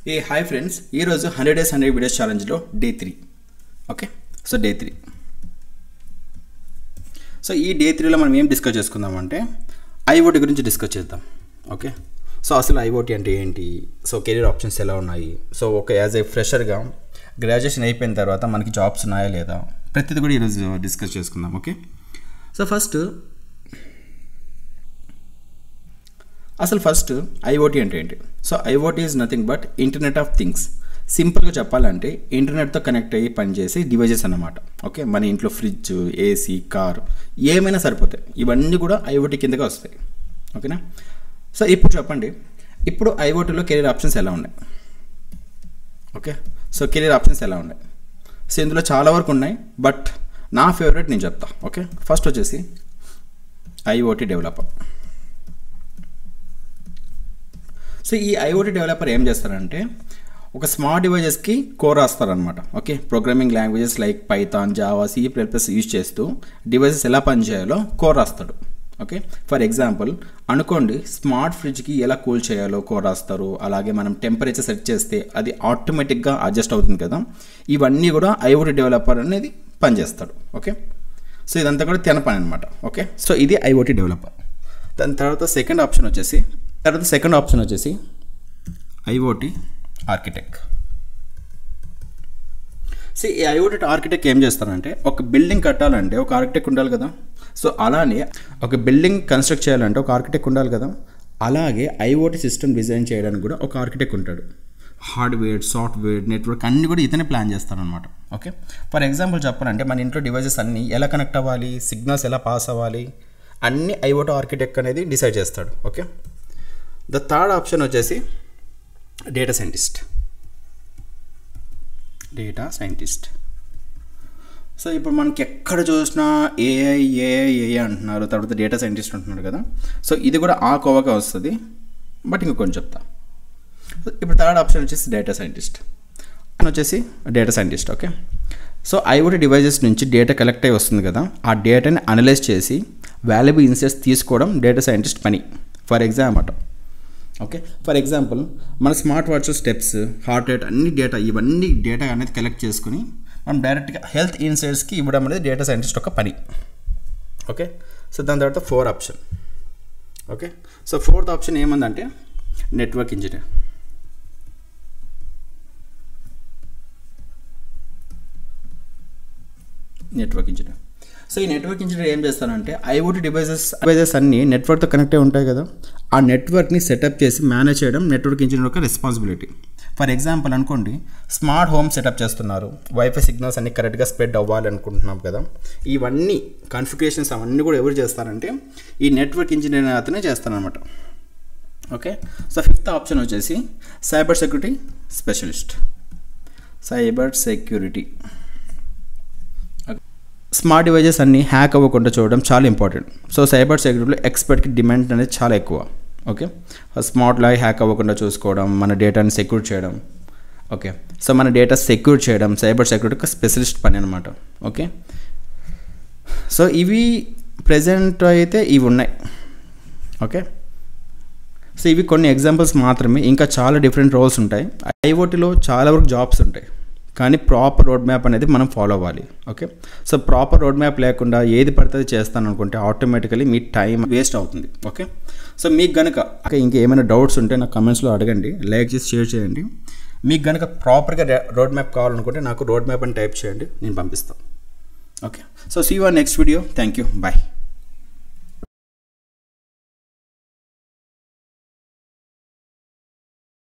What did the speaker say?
ఏ hi friends, ఈరోజు 100 days 100 videos ఛాలెంజ్లో day 3. Okay, so day 3. So ఈ డే 3లో మనం ఏం డిస్కస్ చేసుకుందామంటే ఐఓటీ గురించి డిస్కస్ చేద్దాం. ఓకే, సో అసలు ఐఓటీ అంటే ఏంటి, సో కెరీర్ ఆప్షన్స్ ఎలా ఉన్నాయి, సో ఒక యాజ్ ఏ ఫ్రెషర్గా గ్రాడ్యుయేషన్ అయిపోయిన తర్వాత మనకి జాబ్స్ ఉన్నాయా లేదా, ప్రతిదీ కూడా ఈరోజు డిస్కస్ చేసుకుందాం. ఓకే, సో ఫస్ట్ ఐఓటీ అంటే ఏంటి? So IoT is nothing but internet of things. సింపుల్గా చెప్పాలంటే ఇంటర్నెట్తో కనెక్ట్ అయ్యి పనిచేసే డివైజెస్ అన్నమాట. ఓకే, మన ఇంట్లో ఫ్రిడ్జ్, ఏసీ, కార్ ఏమైనా సరిపోతాయి. ఇవన్నీ కూడా ఐఓటీ కిందగా వస్తాయి. ఓకేనా? సో ఇప్పుడు చెప్పండి, ఇప్పుడు ఐఓటీలో కెరీర్ ఆప్షన్స్ ఎలా ఉన్నాయి? ఓకే, సో కెరీర్ ఆప్షన్స్ ఎలా ఉన్నాయి? సో ఇందులో చాలా వరకు ఉన్నాయి, బట్ నా ఫేవరెట్ నేను చెప్తా. ఓకే, ఫస్ట్ వచ్చేసి ఐఓటీ డెవలపర్. సో ఈ ఐఓటీ డెవలపర్ ఏం చేస్తారంటే ఒక స్మార్ట్ డివైజెస్కి కోర్ రాస్తారనమాట. Okay, programming languages like Python, Java, C plus use చేస్తూ డివైజెస్ ఎలా పనిచేయాలో కోర్ రాస్తాడు. ఓకే, ఫర్ ఎగ్జాంపుల్ అనుకోండి, స్మార్ట్ ఫ్రిడ్జ్కి ఎలా కూల్ చేయాలో కోర్ రాస్తారు. అలాగే మనం టెంపరేచర్ సెట్ చేస్తే అది ఆటోమేటిక్గా అడ్జస్ట్ అవుతుంది కదా, ఇవన్నీ కూడా ఐఓటీ డెవలపర్ అనేది పనిచేస్తాడు. ఓకే, సో ఇదంతా కూడా తిన పని అనమాట. ఓకే, సో ఇది ఐఓటీ డెవలపర్. దాని తర్వాత సెకండ్ ఆప్షన్ వచ్చేసి ఐఓటీ ఆర్కిటెక్ట్. సో ఈ ఐఓటీ ఆర్కిటెక్ట్ ఏం చేస్తారంటే ఒక బిల్డింగ్ కట్టాలంటే ఒక ఆర్కిటెక్ట్ ఉండాలి కదా, సో అలానే ఒక బిల్డింగ్ కన్స్ట్రక్ట్ చేయాలంటే ఒక ఆర్కిటెక్ట్ ఉండాలి కదా, అలాగే ఐఓటీ సిస్టమ్ డిజైన్ చేయడానికి కూడా ఒక ఆర్కిటెక్ట్ ఉంటాడు. హార్డ్వేర్, సాఫ్ట్వేర్, నెట్వర్క్ అన్నీ కూడా ఇతనే ప్లాన్ చేస్తారనమాట. ఓకే, ఫర్ ఎగ్జాంపుల్ చెప్పాలంటే మన ఇంట్లో డివైజెస్ అన్నీ ఎలా కనెక్ట్ అవ్వాలి, సిగ్నల్స్ ఎలా పాస్ అవ్వాలి, అన్ని ఐఓటీ ఆర్కిటెక్ట్ అనేది డిసైడ్ చేస్తాడు. ఓకే, ద థర్డ్ ఆప్షన్ వచ్చేసి డేటా సైంటిస్ట్. సో ఇప్పుడు మనకి ఎక్కడ చూసినా ఏఐ అంటున్నారు, తర్వాత డేటా సైంటిస్ట్ అంటున్నారు కదా, సో ఇది కూడా ఆ కోవగా వస్తుంది, బట్ ఇంకా కొంచెం చెప్తా. ఇప్పుడు థర్డ్ ఆప్షన్ వచ్చేసి data scientist. Okay, so IoT devices నుంచి డేటా కలెక్ట్ అయి వస్తుంది కదా, ఆ డేటాని అనలైజ్ చేసి వాల్యుబుల్ ఇన్సైట్స్ తీసుకోవడం డేటా సైంటిస్ట్ పని. ఫర్ ఎగ్జాంపుల్ మన smart watch steps, heart rate ఇవన్నీ డేటా అనేది కలెక్ట్ చేసుకుని మనం డైరెక్ట్గా హెల్త్ ఇన్సైట్స్కి ఇవ్వడం అనేది డేటా సైంటిస్ట్ ఒక పని. ఓకే, సో దాని తర్వాత fourth option. Okay, so fourth option ఏముందంటే నెట్వర్క్ ఇంజనీర్. సో ఈ నెట్వర్క్ ఇంజనీర్ ఏం చేస్తారంటే ఐఓటీ డివైజెస్ అన్నీ నెట్వర్క్తో కనెక్ట్ అయి ఉంటాయి కదా, ఆ నెట్వర్క్ని సెటప్ చేసి మేనేజ్ చేయడం నెట్వర్క్ ఇంజనీర్ యొక్క రెస్పాన్సిబిలిటీ. ఫర్ ఎగ్జాంపుల్ అనుకోండి, స్మార్ట్ హోమ్ సెటప్ చేస్తున్నారు, వైఫై సిగ్నల్స్ అన్ని కరెక్ట్గా స్ప్రెడ్ అవ్వాలి అనుకుంటున్నాం కదా, ఇవన్నీ కాన్ఫిగరేషన్స్ అవన్నీ కూడా ఎవరు చేస్తారంటే ఈ నెట్వర్క్ ఇంజనీర్ అతనే చేస్తారనమాట. ఓకే, సో ఫిఫ్త్ ఆప్షన్ వచ్చేసి cyber security specialist. Smart devices అన్నీ హ్యాక్ అవ్వకుండా చూడడం చాలా ఇంపార్టెంట్. సో సైబర్ సెక్యూరిటీలో ఎక్స్పర్ట్కి డిమాండ్ అనేది చాలా ఎక్కువ. ఓకే, స్మార్ట్లో హ్యాక్ అవ్వకుండా చూసుకోవడం, మన డేటాని సెక్యూర్ చేయడం. ఓకే, సో మన డేటా సెక్యూర్ చేయడం సైబర్ సెక్యూరిటీ స్పెషలిస్ట్ పని అనమాట. ఓకే, సో ఇవి ప్రజెంట్ అయితే ఇవి ఉన్నాయి. ఓకే, సో ఇవి కొన్ని ఎగ్జాంపుల్స్ మాత్రమే, ఇంకా చాలా డిఫరెంట్ రోల్స్ ఉంటాయి. ఐఓటీలో చాలా వరకు జాబ్స్ ఉంటాయి, కానీ ప్రాపర్ రోడ్ మ్యాప్ అనేది మనం ఫాలో అవ్వాలి. Okay, so proper road map లేకుండా ఏది పడుతుంది చేస్తాను అనుకుంటే ఆటోమేటికలీ మీ టైం వేస్ట్ అవుతుంది. ఓకే, సో మీకు కనుక ఇంకేమైనా డౌట్స్ ఉంటే నాకు కమెంట్స్లో అడగండి, లైక్ చేసి షేర్ చేయండి. మీకు కనుక ప్రాపర్గా రోడ్ మ్యాప్ కావాలనుకుంటే నాకు రోడ్ మ్యాప్ అని టైప్ చేయండి, నేను పంపిస్తాను. Okay, so see you on next video. Thank you, bye.